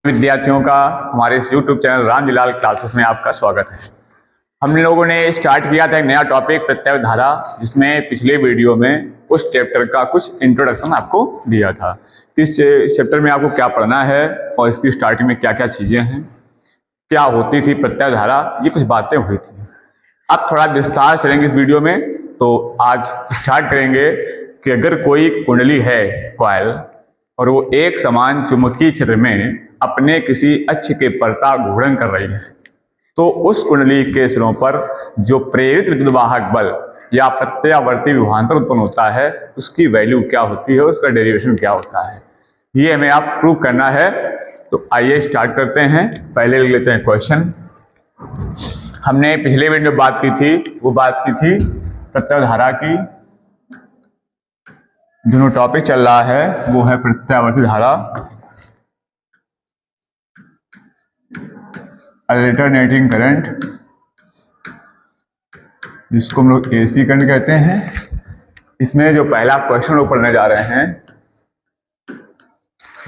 विद्यार्थियों का हमारे इस YouTube चैनल रामजीलाल क्लासेस में आपका स्वागत है। हम लोगों ने स्टार्ट किया था एक नया टॉपिक प्रत्यय धारा, जिसमें पिछले वीडियो में उस चैप्टर का कुछ इंट्रोडक्शन आपको दिया था कि इस चैप्टर में आपको क्या पढ़ना है और इसकी स्टार्टिंग में क्या क्या चीज़ें हैं, क्या होती थी प्रत्यय धारा, ये कुछ बातें हुई थी। अब थोड़ा विस्तार चलेंगे इस वीडियो में। तो आज स्टार्ट करेंगे कि अगर कोई कुंडली है कॉइल और वो एक समान चुंबकीय क्षेत्र में अपने किसी अक्ष के परता घूर्णन कर रही है, तो उस कुंडली के सिरों पर जो प्रेरित विद्युद्वाहक बल या प्रत्यावर्ती विभवांतर उत्पन्न होता है, उसकी वैल्यू क्या होती है, उसका डेरिवेशन क्या होता है, ये हमें आप प्रूव करना है। तो आइए स्टार्ट करते हैं। पहले लेते हैं क्वेश्चन। हमने पिछले वीडियो में बात की थी, वो बात की थी प्रत्यय धारा की। जो टॉपिक चल रहा है वो है प्रत्यावर्ती धारा, अल्टरनेटिंग करंट, जिसको हम लोग एसी करंट कहते हैं। इसमें जो पहला क्वेश्चन लोग पढ़ने जा रहे हैं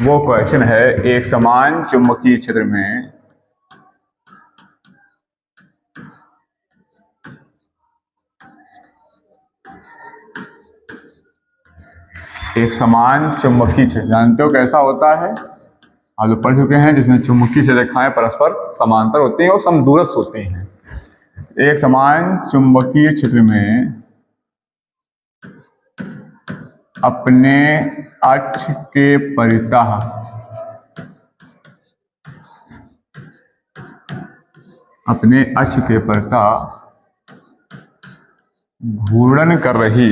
वो क्वेश्चन है, एक समान चुंबकीय क्षेत्र में एक समान चुंबकीय क्षेत्र, जानते हो कैसा होता है, आप जो पढ़ चुके हैं, जिसमें चुंबकीय रेखाएं परस्पर समांतर होती हैं और समदूरस्थ होती हैं। एक समान चुंबकीय क्षेत्र में अपने अक्ष के परितः घूर्णन कर रही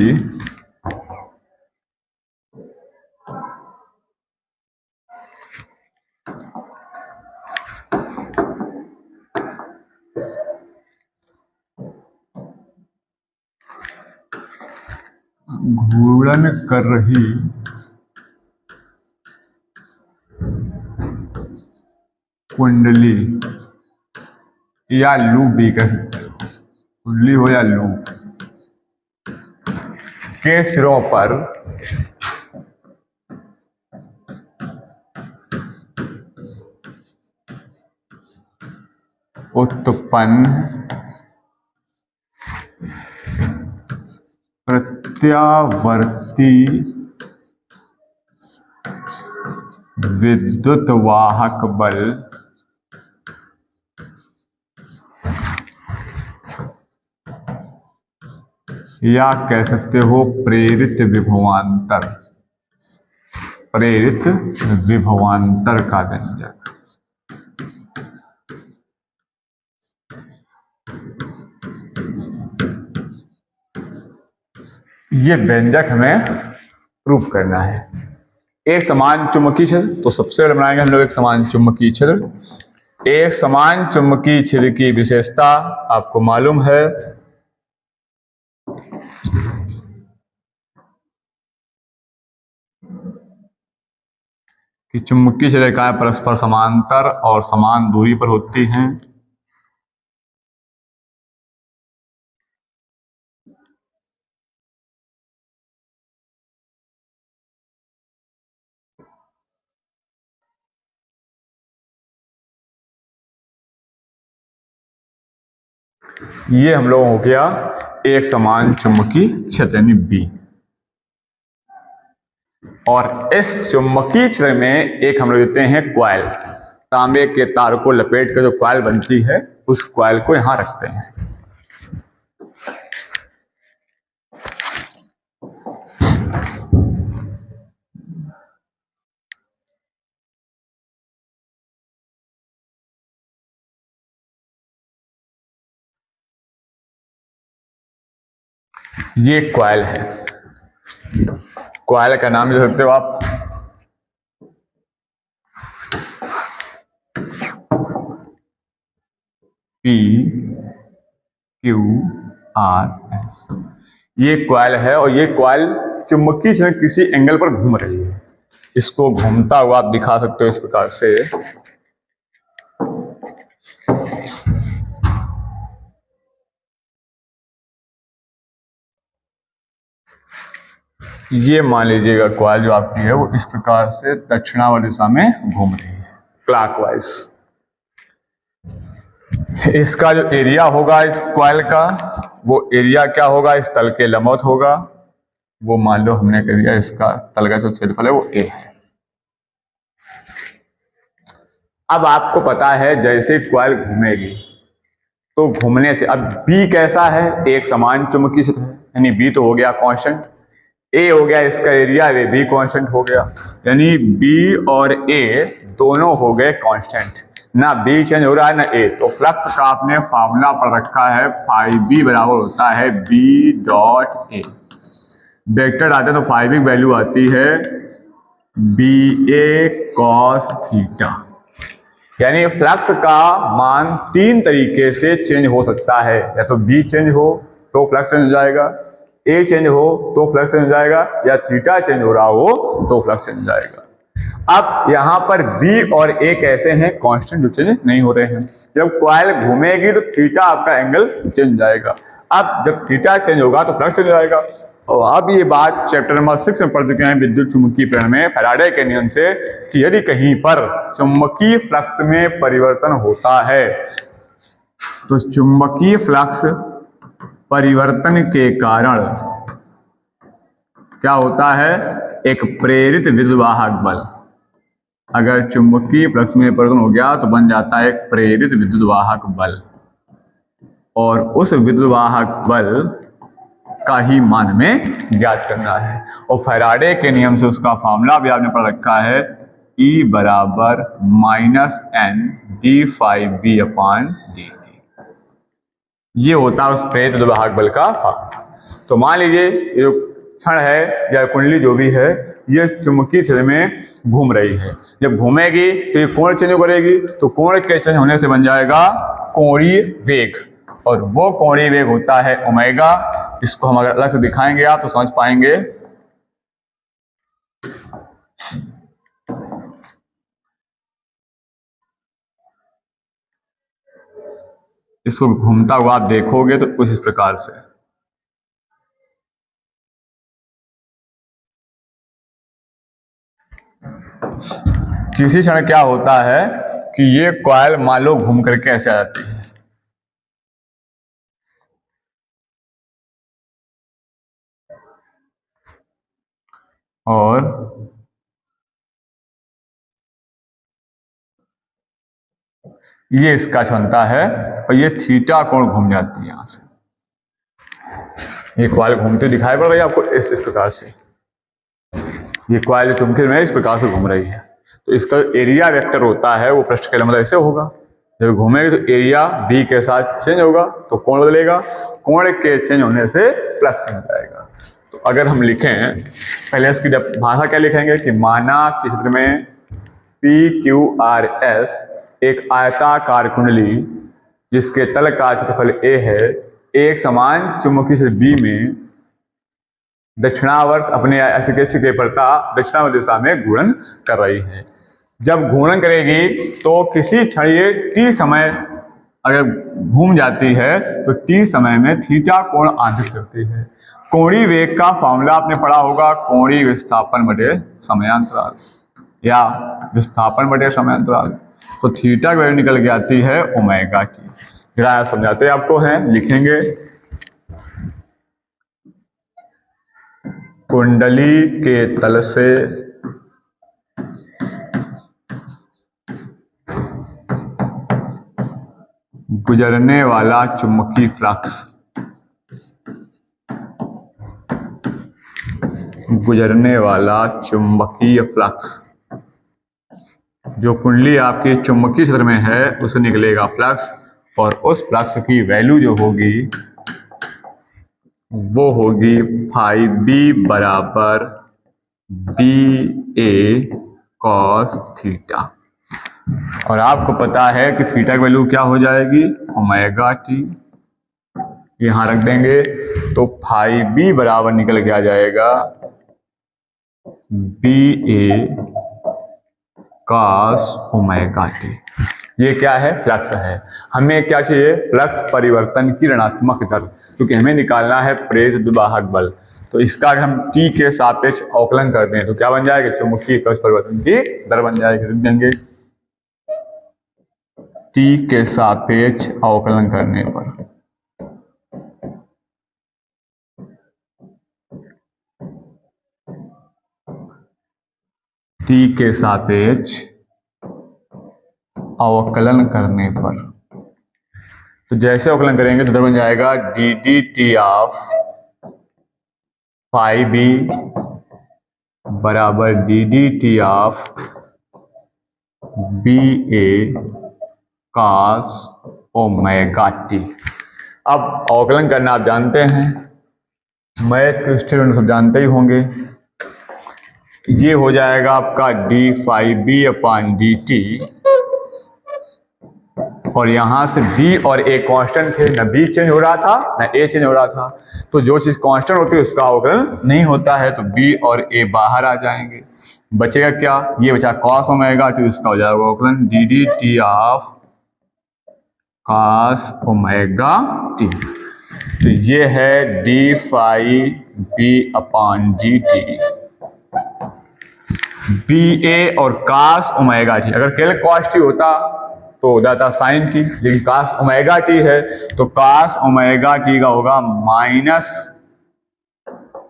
कुंडली या लूप भी कह सकते हो, कुंडली हो या लूप के सिरों पर उत्पन्न प्रत्यावर्ती विद्युद्वाहक बल या कह सकते हो प्रेरित विभवांतर का व्यंजक। ये व्यंजक हमें प्रूफ करना है। एक समान चुंबकीय क्षेत्र, तो सबसे पहले बनाएंगे हम लोग एक समान चुंबकीय क्षेत्र। एक समान चुंबकीय क्षेत्र की विशेषता आपको मालूम है कि चुंबकीय रेखाएं परस्पर समांतर और समान दूरी पर होती हैं। ये हम लोग हो गया एक समान चुंबकीय क्षेत्र यानी बी। और इस चुंबकीय क्षेत्र में एक हम लोग देते हैं कॉइल, तांबे के तार को लपेट कर जो कॉइल बनती है, उस कॉइल को यहां रखते हैं। ये कॉइल है, कॉइल का नाम ले सकते हो आप PQRS। ये कॉइल है और ये कॉइल चुंबकीय क्षेत्र किसी एंगल पर घूम रही है। इसको घूमता हुआ आप दिखा सकते हो इस प्रकार से। ये मान लीजिएगा कॉइल जो आपकी है वो इस प्रकार से दक्षिणावर्त दिशा में घूम रही है। क्लॉकवाइज। इसका जो एरिया होगा इस कॉइल का, वो एरिया क्या होगा, इस तल के लंबवत होगा। वो मान लो हमने कह दिया इसका तल का जो क्षेत्रफल है वो ए है। अब आपको पता है जैसे कॉइल घूमेगी तो घूमने से, अब बी कैसा है, एक समान चुंबकीय क्षेत्र है, यानी बी तो हो गया कांस्टेंट, ए हो गया इसका एरिया, वे भी कांस्टेंट हो गया, यानी बी और ए दोनों हो गए कांस्टेंट, ना बी चेंज हो रहा है ना ए। तो फ्लक्स का आपने फार्मूला पढ़ रखा है, फाई बी बराबर होता है बी डॉट ए। वेक्टर आते तो फाई बी वैल्यू आती है बी ए कॉस थीटा। यानी फ्लक्स का मान तीन तरीके से चेंज हो सकता है, या तो बी चेंज हो तो फ्लक्स चेंज हो जाएगा, ए चेंज हो तो फ्लक्स चेंज हो जाएगा, या थीटा चेंज हो रहा हो तो फ्लक्स चेंज हो जाएगा। अब यहाँ पर बी और ए कैसे हैं, कांस्टेंट, जो चेंज नहीं हो रहे हैं। जब कॉइल घूमेगी तो थीटा आपका एंगल चेंज हो जाएगा। अब जब थीटा चेंज होगा तो फ्लक्स चेंज हो जाएगा। और अब ये बात चैप्टर नंबर 6 में पढ़ चुके हैं विद्युत चुंबकीय प्रेरण में फैराडे के नियम से, कि यदि कहीं पर चुंबकीय फ्लक्स में परिवर्तन होता है तो चुंबकीय फ्लक्स परिवर्तन के कारण क्या होता है, एक प्रेरित विद्युद्वाहक बल। अगर चुंबकीय फ्लक्स में परिवर्तन हो गया तो बन जाता है एक प्रेरित विद्युद्वाहक बल, और उस विद्युद्वाहक बल का ही मान में ज्ञात करना है। और फैराडे के नियम से उसका फॉर्मूला भी आपने पढ़ रखा है, E बराबर -N d∅b अपॉन dt। ये होता है उस प्रेरित विद्युद्वाहक बल का फॉर्मूला। तो मान लीजिए ये जो क्षण है या कुंडली जो भी है, ये चुंबकीय क्षेत्र में घूम रही है। जब घूमेगी तो ये कोण चेंज करेगी, तो कोण के चेंज होने से बन जाएगा कोणीय वेग, और वो कोणीय वेग होता है ओमेगा। इसको हम अगर अलग से दिखाएंगे आप तो समझ पाएंगे। इसको घूमता हुआ आप देखोगे तो कुछ इस प्रकार से, किसी क्षण क्या होता है कि ये कॉइल मान लो घूम करके ऐसे आ जाती है, और ये इसका क्षमता है, और ये थीटा कोण घूम जाती है यहां से। ये कॉइल घूमते दिखाई पड़ रही है आपको इस प्रकार से, ये कॉइल चुंबकीय में इस प्रकार से घूम रही है। तो इसका एरिया वेक्टर होता है वो पृष्ठ के लंबाई ऐसे होगा। जब घूमेगी तो एरिया बी के साथ चेंज होगा तो कोण बदलेगा, कोण के चेंज होने से फ्लक्स चेंज हो जाएगा। तो अगर हम लिखें, पहले इसकी भाषा क्या लिखेंगे कि माना कि क्षेत्र में PQRS एक आयताकार कुंडली जिसके तल का क्षेत्रफल A है, एक समान चुंबकीय क्षेत्र B में दक्षिणावर्त अपने ऐसे के प्रता दक्षिणावर्त दिशा में घूर्णन कर रही है। जब घूर्णन करेगी तो किसी क्षण ये t समय अगर घूम जाती है तो t समय में थीटा कोण आंतरिक करती है। कोणीय वेग का फॉर्मूला आपने पढ़ा होगा, कोणीय विस्थापन बटे समयांतराल या विस्थापन बटे समयांतराल। तो थीटा की वैल्यू निकल के आती है ओमेगा की। जरा समझाते आपको हैं, लिखेंगे कुंडली के तल से गुजरने वाला चुंबकीय फ्लक्स, गुजरने वाला चुंबकीय फ्लक्स, जो कुंडली आपकी चुंबकीय क्षेत्र में है उसे निकलेगा फ्लक्स, और उस फ्लक्स की वैल्यू जो होगी वो होगी फाई बी बराबर BA कॉस थीटा। और आपको पता है कि थीटा की वैल्यू क्या हो जाएगी, ओमेगा टी। यहां रख देंगे तो फाई बी बराबर निकल के आ जाएगा BA कॉस ओमेगा टी। ये क्या है, फ्लक्स है। हमें क्या चाहिए, फ्लक्स परिवर्तन की ऋणात्मक दर, क्योंकि हमें निकालना है प्रेरित विद्युद्वाहक बल। तो इसका अगर हम t के सापेक्ष अवकलन करते हैं तो क्या बन जाएगा, चुंबकीय फ्लक्स परिवर्तन की दर बन जाएगी। लिख देंगे t के सापेक्ष अवकलन करने पर। t के सापेक्ष अवकलन करने पर, तो जैसे अवकलन करेंगे तो इधर बन जाएगा d d t of phi b बराबर d d t of b a cos omega t. अब अवकलन करना आप जानते हैं, मैथ के स्टूडेंट सब जानते ही होंगे। ये हो जाएगा आपका D phi b upon d T, और यहां से b और a कांस्टेंट थे, ना b चेंज हो रहा था ना a चेंज हो रहा था, तो जो चीज कांस्टेंट होती है उसका अवकलन नहीं होता है, तो b और a बाहर आ जाएंगे। बचेगा क्या, ये बचा cos ओमेगा टी, इसका हो जाएगा अवकलन D d t of cos omega T. तो ये है D phi b upon d T, B ए और cos ओमेगा टी। अगर केवल cos टी होता तो हो जाता साइन टी, लेकिन cos ओमेगा टी है तो cos ओमेगा टी का होगा माइनस,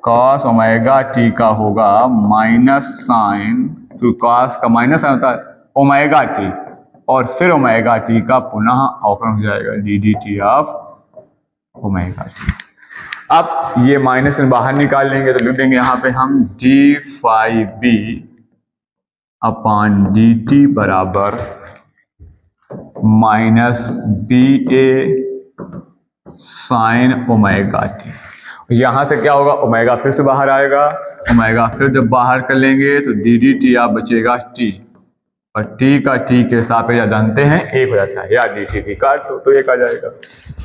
cos ओमेगा टी का होगा माइनस साइन, तो cos का माइनस साइन होता है ओमेगा टी, और फिर ओमेगा टी का पुनः अवकलन हो जाएगा d d t of omega t. अब ये माइनस से बाहर निकाल लेंगे तो लिख देंगे यहाँ पे हम D phi b upon d t बराबर माइनस बी ए साइन ओमेगा टी। यहां से क्या होगा, ओमेगा फिर से बाहर आएगा, ओमेगा फिर जब बाहर कर लेंगे तो डी डी टी आप बचेगा टी, और टी का टी के सापेक्ष जानते हैं एक हो जाता है, या डी टी टी काट दो तो एक आ जाएगा,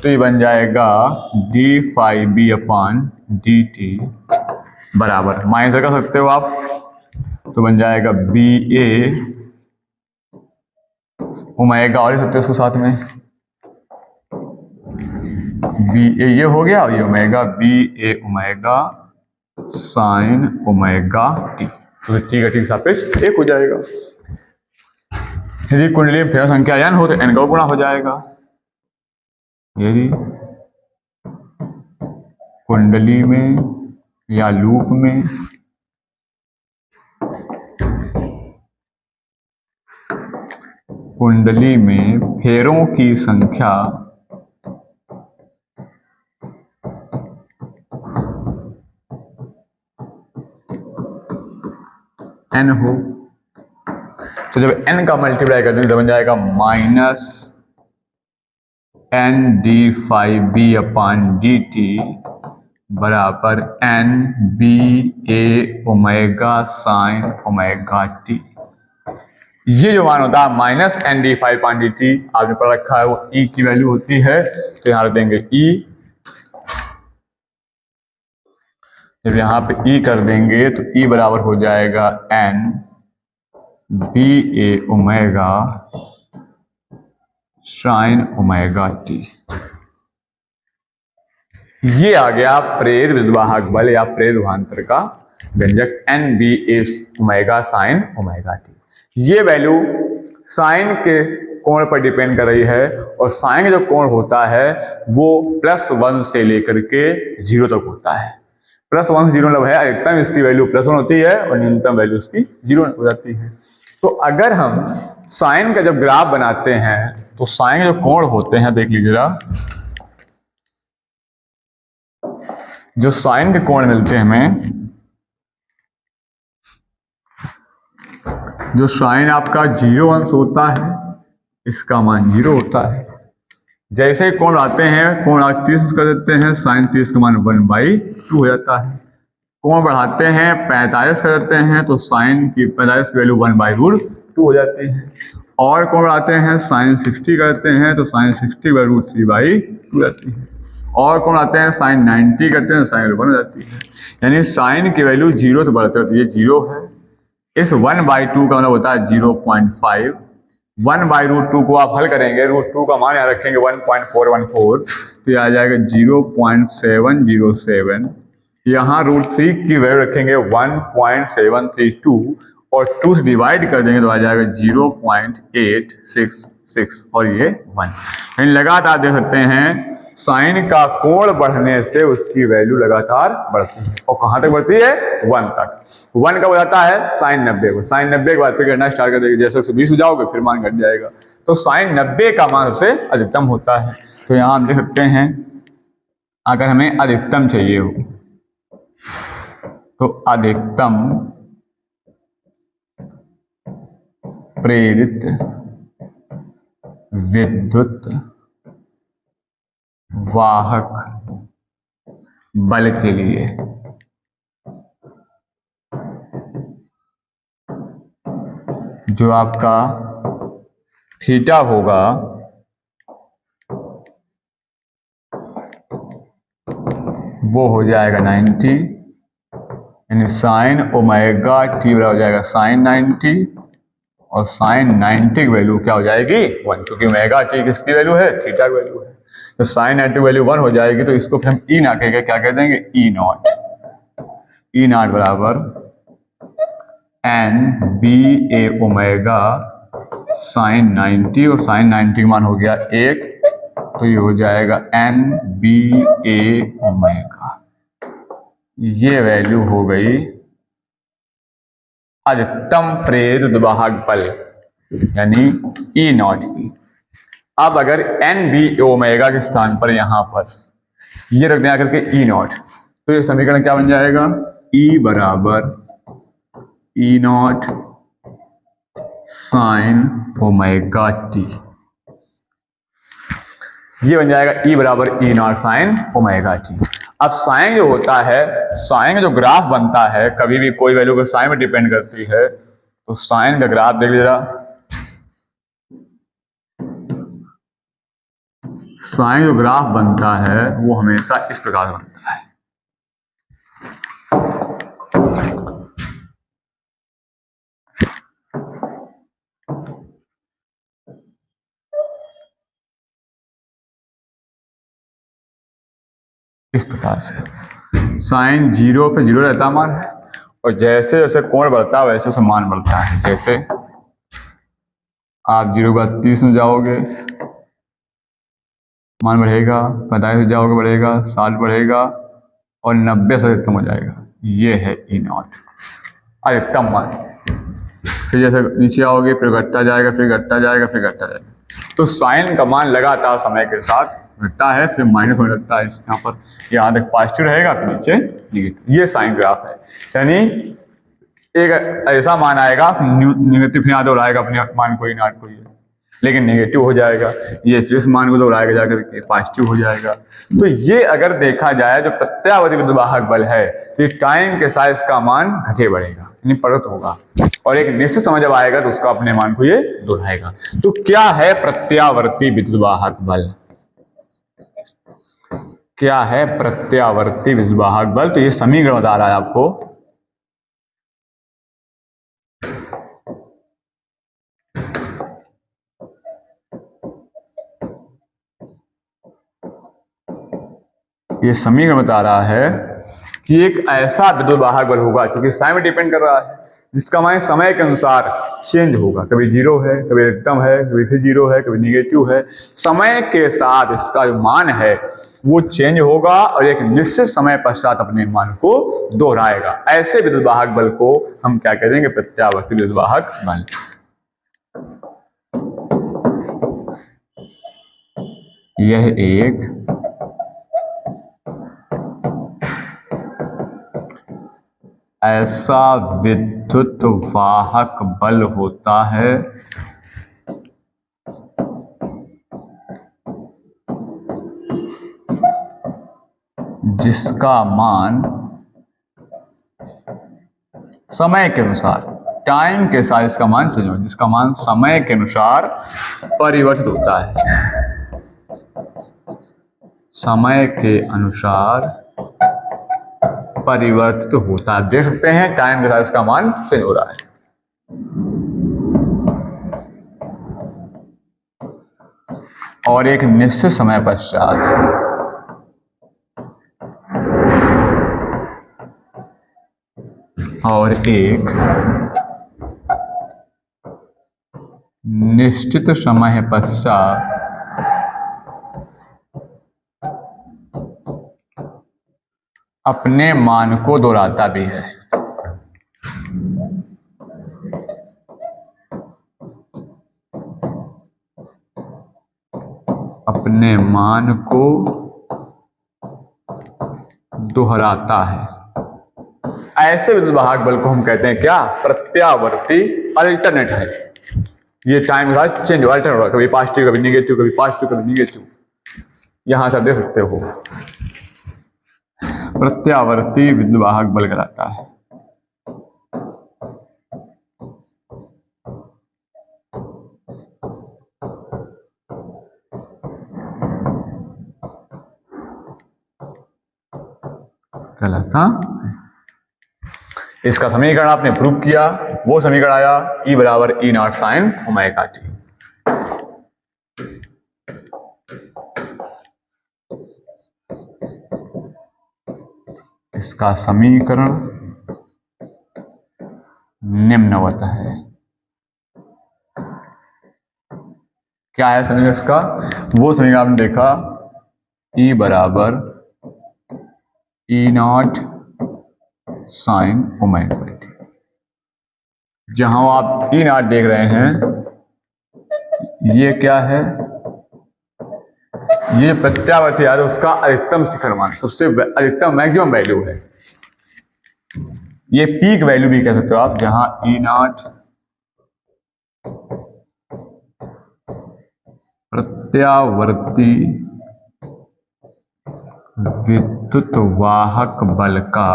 तो ये बन जाएगा D phi b upon d t बराबर, माइनस कर सकते हो आप, तो बन जाएगा बी ए ओमेगा और सकते उसको साथ में, बी ए ये हो गया, और ये omega B a omega sine omega T, तो टी का टी सापेक्ष एक हो जाएगा। यदि कुंडली में फेरस संख्या n हो तो n का गुणा हो जाएगा। यदि कुंडली में या लूप में कुंडली में फेरों की संख्या n हो, तो जब n का मल्टीप्लाई कर देंगे तो बन जाएगा minus n d phi b upon d t बराबर n b a omega sine omega t. ये जो मान होता है minus N d phi upon d t, आपने पढ़ रखा है, वो ई की वैल्यू होती है, तो यहाँ रख देंगे ई। जब यहाँ पे ई कर देंगे तो ई बराबर हो जाएगा N B a omega sine omega t. ये आ गया प्रेर विद्वाहक बल या प्रेर विभवांतर का व्यंजक N B a omega sine omega t. ये वैल्यू साइन के कोण पर डिपेंड कर रही है, और साइन का जो कोण होता है वो +1 से लेकर के 0 तक होता है। +1 से 0 मतलब है अधिकतम इसकी वैल्यू +1 होती है और न्यूनतम वैल्यू इसकी 0 हो जाती है। तो अगर हम साइन का जब ग्राफ बनाते हैं तो साइन के जो कोण होते हैं, देख लीजिएगा, जो साइन के कोण मिलते हैं हमें, जो साइन आपका 0 अंश होता है इसका मान 0 होता है। जैसे कोण आते हैं, कोण 30 कर देते हैं, साइन 30 का मान 1/2 हो जाता है। कोण बढ़ाते हैं 45 कर देते हैं तो साइन की 45 की वैल्यू 1/√2 हो जाती है। और कोण बढ़ाते हैं साइन 60 करते हैं तो साइन 60/√3/2 हो जाती है। और कोण आते हैं साइन 90 करते हैं तो साइन 1 हो जाती है। यानी साइन की वैल्यू 0 से बढ़ते होती है, 0 है। इस 1/2 का मतलब होता है 0.5। 1/√2 को आप हल करेंगे, √2 का मान यहाँ रखेंगे 1.414, तो यह आ जाएगा 0.707। यहाँ √3 की वैल्यू रखेंगे 1.732, और 2 से डिवाइड कर देंगे तो आ जाएगा 0.866 और ये 1। यानी लगातार देख सकते हैं साइन का कोण बढ़ने से उसकी वैल्यू लगातार बढ़ती है और कहां तक बढ़ती है 1 तक। 1 कब हो जाता है साइन 90 को। साइन 90 के बाद फिर गणना स्टार्ट कर देंगे, जैसे 120 हो जाओगे फिर मान घट जाएगा। तो साइन 90 का मान सबसे अधिकतम होता है। तो यहां हम देख सकते हैं अगर हमें अधिकतम चाहिए हो तो अधिकतम प्रेरित विद्युत वाहक बल के लिए जो आपका थीटा होगा वो हो जाएगा 90, यानी साइन ओमेगा टी बराबर हो जाएगा साइन 90 और साइन 90 की वैल्यू क्या हो जाएगी 1, क्योंकि ओमेगा टी किसकी वैल्यू है थीटा की वैल्यू है। तो साइन 90 वैल्यू 1 हो जाएगी तो इसको फिर हम ई नॉट कहेंगे, क्या कह देंगे ई नॉट। ई नॉट बराबर N B a omega sign 90 और साइन 90 का मान हो गया 1, तो ये हो जाएगा एन बी ए ओमेगा। ये वैल्यू हो गई अधिकतम प्रेरित वाहक बल यानी ई नॉट की। अब अगर एन बी ओमेगा के स्थान पर यहां पर ये रख दें आकर के ई नॉट, तो ये समीकरण क्या बन जाएगा ई बराबर ई नॉट साइन ओमेगा टी। ये बन जाएगा ई बराबर ई नॉट साइन ओमेगा टी। अब साइन जो होता है, साइन का जो ग्राफ बनता है, कभी भी कोई वैल्यू को साइन में डिपेंड करती है, तो साइन का ग्राफ देख लीजिएगा। साइन जो ग्राफ बनता है वो हमेशा इस प्रकार से बनता है। इस प्रकार से साइन 0 पे 0 रहता मान है और जैसे जैसे कोण बढ़ता है वैसे वैसे मान बढ़ता है। जैसे आप 0 के बाद 30 में जाओगे मान बढ़ेगा, 45 में जाओगे बढ़ेगा, 60 बढ़ेगा और 90 से अधिकतम हो जाएगा। ये है ई नॉट अधिकतम मान। फिर जैसे नीचे आओगे फिर घटता जाएगा, फिर घटता जाएगा, फिर घटता जाएगा। तो साइन का मान लगातार समय के साथ घटता है, फिर माइनस होने लगता है। यहाँ पर यहाँ तक पॉजिटिव रहेगा फिर नीचे निगेटिव। ये साइन ग्राफ है, यानी एक ऐसा मान आएगा निगेटिव फिर यहाँ दोहराएगा अपने मान को, ई नॉट को, लेकिन नेगेटिव हो जाएगा। ये फिर इस मान को दोहराएगा जाकर के पॉजिटिव हो जाएगा। तो ये अगर देखा जाए जो प्रत्यावर्ती विद्युत वाहक बल है, ये टाइम के साथ इसका मान घटे बढ़ेगा यानी परिवर्तित होगा और एक निश्चित समय जब आएगा तो उसका अपने मान को ये दोहराएगा। तो क्या है प्रत्यावर्ती विद्युत वाहक बल? क्या है प्रत्यावर्ती विद्युत वाहक बल? तो ये समीकरण बता रहा है आपको। ये समीकरण बता रहा है कि एक ऐसा विद्युत वाहक बल होगा क्योंकि समय में डिपेंड कर रहा है, जिसका मान समय के अनुसार चेंज होगा। कभी 0 है, कभी अधिकतम है, कभी फिर 0 है, कभी निगेटिव है। समय के साथ इसका जो मान है वो चेंज होगा और एक निश्चित समय पश्चात अपने मान को दोहराएगा। ऐसे विद्युत वाहक बल को हम क्या कह देंगे? प्रत्यावर्ती विद्युत वाहक बल। यह एक ऐसा विद्युत वाहक बल होता है जिसका मान समय के अनुसार, टाइम के साथ इसका मान चेंज होगा, जिसका मान समय के अनुसार परिवर्तित होता है। समय के अनुसार परिवर्तित होता है। देख सकते हैं टाइम के साथ इसका मान चेंज हो रहा है। और एक निश्चित समय पश्चात और एक निश्चित समय पश्चात अपने मान को दोहराता भी है। अपने मान को दोहराता है। ऐसे विद्युत वाहक बल को हम कहते हैं क्या? प्रत्यावर्ती, अल्टरनेट है। ये टाइम के साथ चेंज हो, अल्टरनेट होगा, कभी पॉजिटिव कभी निगेटिव, कभी पॉजिटिव कभी निगेटिव। यहां से देख सकते हो, प्रत्यावर्ती विद्युत वाहक बल कहलाता है। इसका समीकरण आपने प्रूव किया, वो समीकरण आया E बराबर E not sine omega T. इसका समीकरण निम्नवत है। क्या है समीकरण इसका? वो समीकरण आपने देखा E बराबर E not sine omega T. जहां आप E नॉट देख रहे हैं, ये क्या है? ये प्रत्यावर्ती है, उसका अधिकतम शिखर मान, सबसे अधिकतम मैक्सिमम वैल्यू है। ये पीक वैल्यू भी कह सकते हो आप, जहां E नॉट प्रत्यावर्ती विद्युत वाहक बल का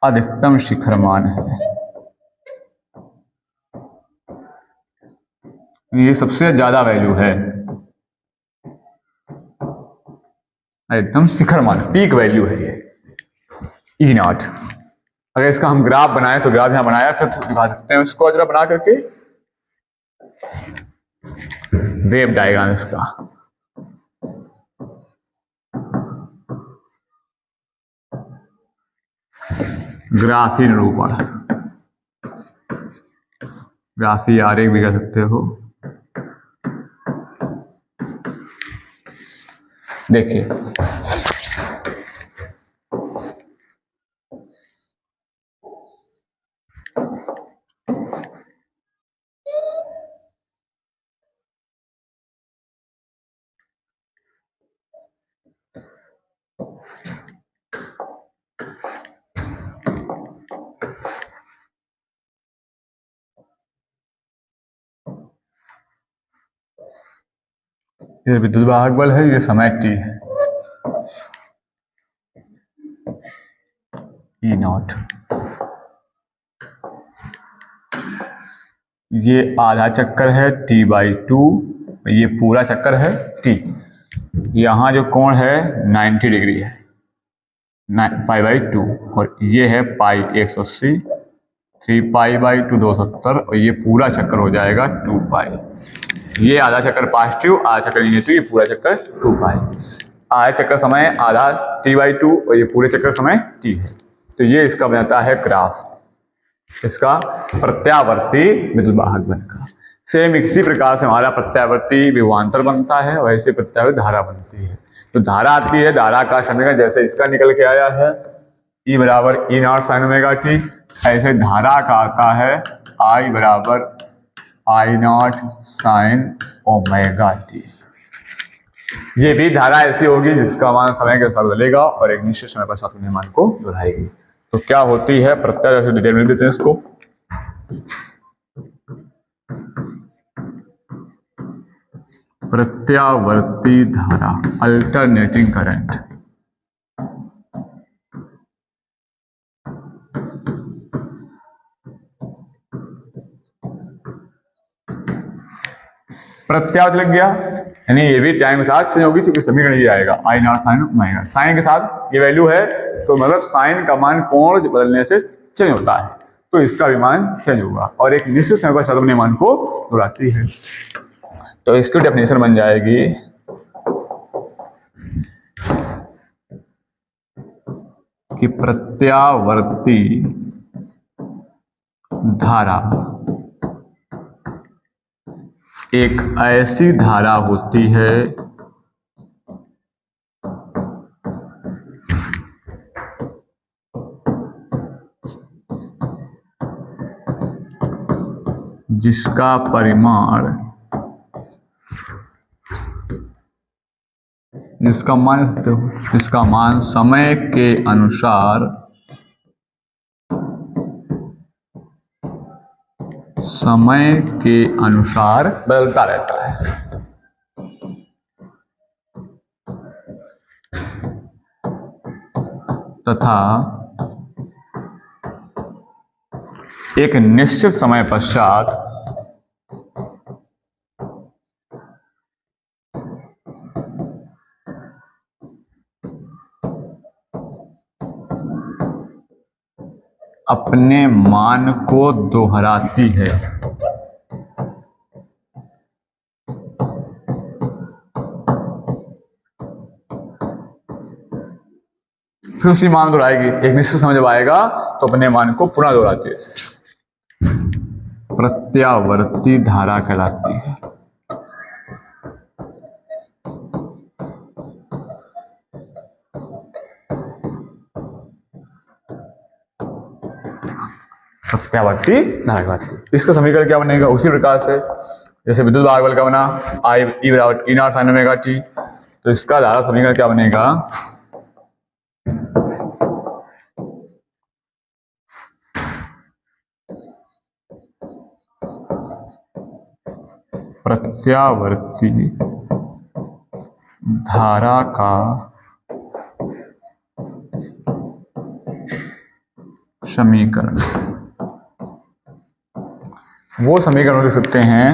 अधिकतम शिखर मान है। ये सबसे ज्यादा वैल्यू है, एकदम शिखर मान, पीक वैल्यू है ये E नॉट। अगर इसका हम ग्राफ बनाए तो ग्राफ यहां बनाया, फिर दिखा सकते हैं इसको जरा बना करके, वेव डायग्राम इसका। ग्राफी निरूपण, ग्राफी आरेख भी कह सकते हो। देखिए, ये विद्युत वाहक बल है, ये समय t है, E नॉट। ये आधा चक्कर है T/2, ये पूरा चक्कर है T। यहाँ जो कोण है 90 डिग्री है, π/2, और ये है पाई 180, 3π/2 270, और ये पूरा चक्कर हो जाएगा 2π। ये आधा चक्कर पॉजिटिव, आधा चक्कर निगेटिव, ये पूरा चक्कर 2π। आधा चक्कर समय आधा T/2 और ये पूरे चक्कर समय T है। तो ये इसका बनता है ग्राफ, इसका प्रत्यावर्ती विद्युत वाहक बल का। सेम इसी प्रकार से हमारा प्रत्यावर्ती विभवांतर बनता है, वैसे प्रत्यावर्ती धारा बनती है। तो धारा आती है, धारा का समीकरण जैसे इसका निकल के आया है E बराबर E not sine omega T, ऐसे धारा का आता है I बराबर I naught sine omega t. ये भी धारा ऐसी होगी जिसका मान समय के साथ बदलेगा और एक निश्चित समय पर अपने मान को दोहराएगी। तो क्या होती है प्रत्यावर्ती, डिटेल में देते हैं इसको। प्रत्यावर्ती धारा, अल्टरनेटिंग करंट, प्रत्यावर्ती लग गया, यानी ये भी टाइम के साथ चेंज होगी, क्योंकि समीकरण ये आएगा I naught sine omega. Sine के साथ ये वैल्यू है, तो मतलब साइन का मान कोण बदलने से चेंज होता है, तो इसका भी मान चेंज होगा और एक निश्चित समय पर अपने मान को दोहराती है। तो इसकी डेफिनेशन बन जाएगी कि प्रत्यावर्ती धारा एक ऐसी धारा होती है जिसका परिमाण जिसका मान समय के अनुसार बदलता रहता है। तथा एक निश्चित समय पश्चात अपने मान को दोहराती है। फिर उसी मान दोहराएगी, एक निश्चित समय जब आएगा तो अपने मान को पुनः दोहराती है। प्रत्यावर्ती धारा कहलाती है। प्रत्यावर्ती धारा कहलाती है। इसका समीकरण क्या बनेगा? उसी प्रकार से जैसे विद्युत भाग बल का बना I E बराबर E not sine omega T, तो इसका धारा समीकरण क्या बनेगा? प्रत्यावर्ती धारा का समीकरण, वो समीकरण लिख सकते हैं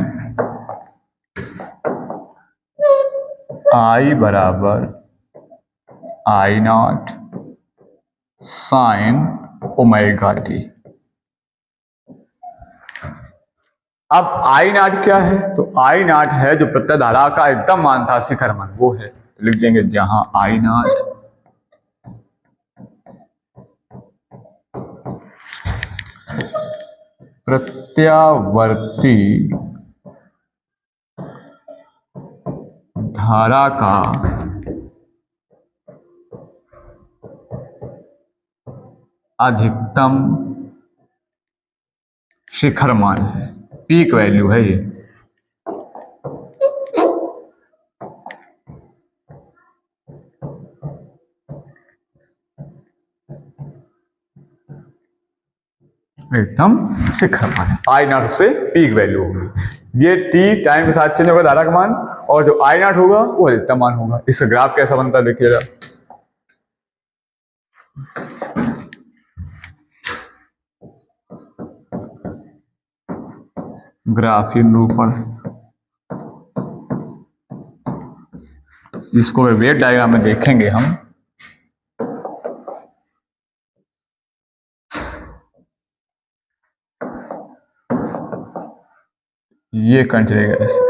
I बराबर I naught sine omega t. अब I नॉट क्या है? तो I नॉट है जो प्रत्यय धारा का एकदम मान था, शिखर मान, वो है। तो लिख देंगे जहां I नॉट प्रत्यावर्ती धारा का अधिकतम शिखर मान है, पीक वैल्यू है ये। एकदम शिखर मान है, आई नॉट से पीक वैल्यू होगी। ये टी टाइम के साथ चेंज होगा धारा का मान, और जो आई नॉट होगा वो अधिकतम मान होगा। इसका ग्राफ कैसा बनता है देखिएगा। ग्राफीय निरूपण, जिसको वेव डायग्राम में देखेंगे हम। ये करंट चलेगा ऐसे,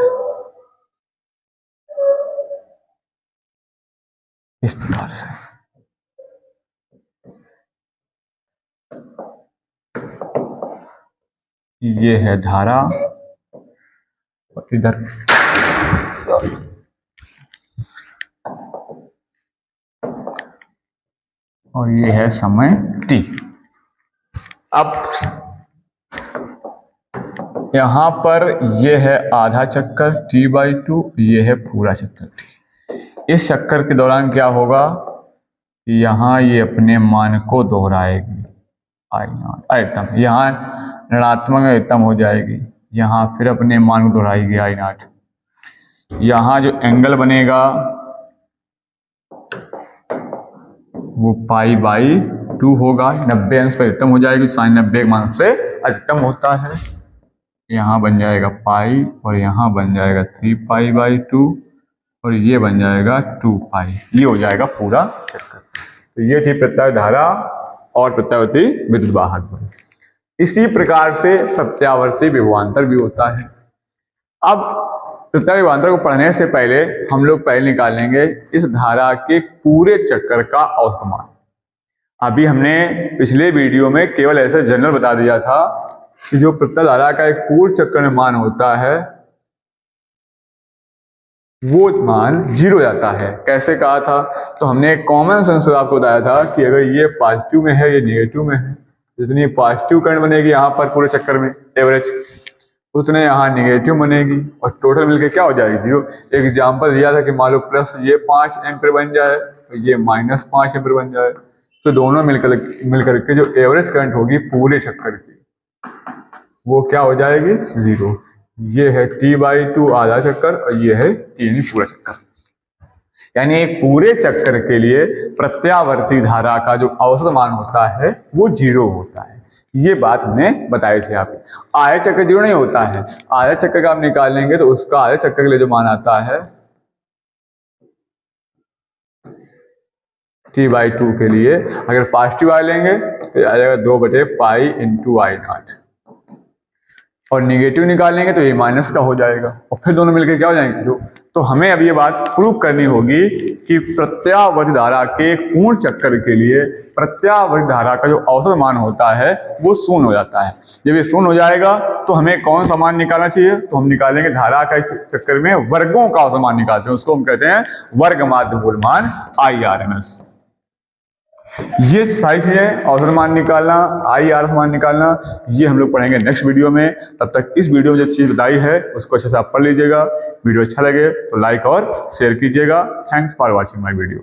इस प्रकार से। ये है धारा, और इधर और ये है समय t। अब यहां पर ये है आधा चक्कर t/2, ये है पूरा चक्कर t। इस चक्कर के दौरान क्या होगा? यहाँ ये अपने मान को दोहराएगी आई नॉट अधिकतम, यहाँ ऋणात्मक अधिकतम हो जाएगी, यहाँ फिर अपने मान को दोहराएगी आई नॉट। यहाँ जो एंगल बनेगा वो π/2 होगा, 90 अंश पर अधिकतम हो जाएगी, साइन 90 मान से अधिकतम होता है। यहाँ बन जाएगा पाई और यहाँ बन जाएगा 3π/2 और ये बन जाएगा 2π। ये हो जाएगा पूरा चक्कर। तो ये थी प्रत्यावर्ती धारा और प्रत्यावर्ती विद्युत वाहक। इसी प्रकार से प्रत्यावर्ती विभवांतर भी होता है। अब प्रत्यावर्ती विभवांतर को पढ़ने से पहले हम लोग पहले निकालेंगे इस धारा के पूरे चक्कर का औसत मान। अभी हमने पिछले वीडियो में केवल ऐसे जनरल बता दिया था कि जो प्रत्यय धारा का एक पूर्ण चक्कर में मान होता है वो मान 0 जाता है। कैसे कहा था? तो हमने एक कॉमन सेंस से आपको बताया था कि अगर ये पॉजिटिव में है, ये नेगेटिव में है, जितनी पॉजिटिव करंट बनेगी यहाँ पर पूरे चक्कर में एवरेज, उतने यहाँ नेगेटिव बनेगी और टोटल मिलके क्या हो जाएगी 0। एक एग्जाम्पल दिया था कि मान लो प्लस ये 5 एम्पीयर बन जाए और ये माइनस 5 एम्पीयर बन जाए, तो दोनों मिलकर के जो एवरेज करंट होगी पूरे चक्कर की वो क्या हो जाएगी 0। ये है T/2 आधा चक्कर और ये है T पूरा चक्कर। यानी एक पूरे चक्कर के लिए प्रत्यावर्ती धारा का जो औसत मान होता है वो 0 होता है। ये बात हमने बताई थी आपको। आधे चक्कर 0 नहीं होता है, आधे चक्कर का आप निकाल लेंगे तो उसका आधे चक्कर के लिए जो मान आता है T/2 के लिए अगर पॉजिटिव आ लेंगे तो आ जाएगा 2/पाई इंटू I0 और निगेटिव निकालेंगे तो ये माइनस का हो जाएगा और फिर दोनों मिलकर क्या हो जाएंगे 0। तो हमें अब ये बात प्रूव करनी होगी कि प्रत्यावर्ती धारा के पूर्ण चक्कर के लिए प्रत्यावर्ती धारा का जो औसत मान होता है वो 0 हो जाता है। जब ये 0 हो जाएगा तो हमें कौन सा मान निकालना चाहिए? तो हम निकालेंगे धारा का चक्कर में वर्गों का औसत मान निकालते हैं, उसको हम कहते हैं वर्ग माध्य मूल मान IRMS। ये सारी चीजें औसत मान निकालना, IRMS मान निकालना, ये हम लोग पढ़ेंगे नेक्स्ट वीडियो में। तब तक इस वीडियो में जो चीज बताई है उसको अच्छे से आप पढ़ लीजिएगा। वीडियो अच्छा लगे तो लाइक और शेयर कीजिएगा। Thanks for watching my video.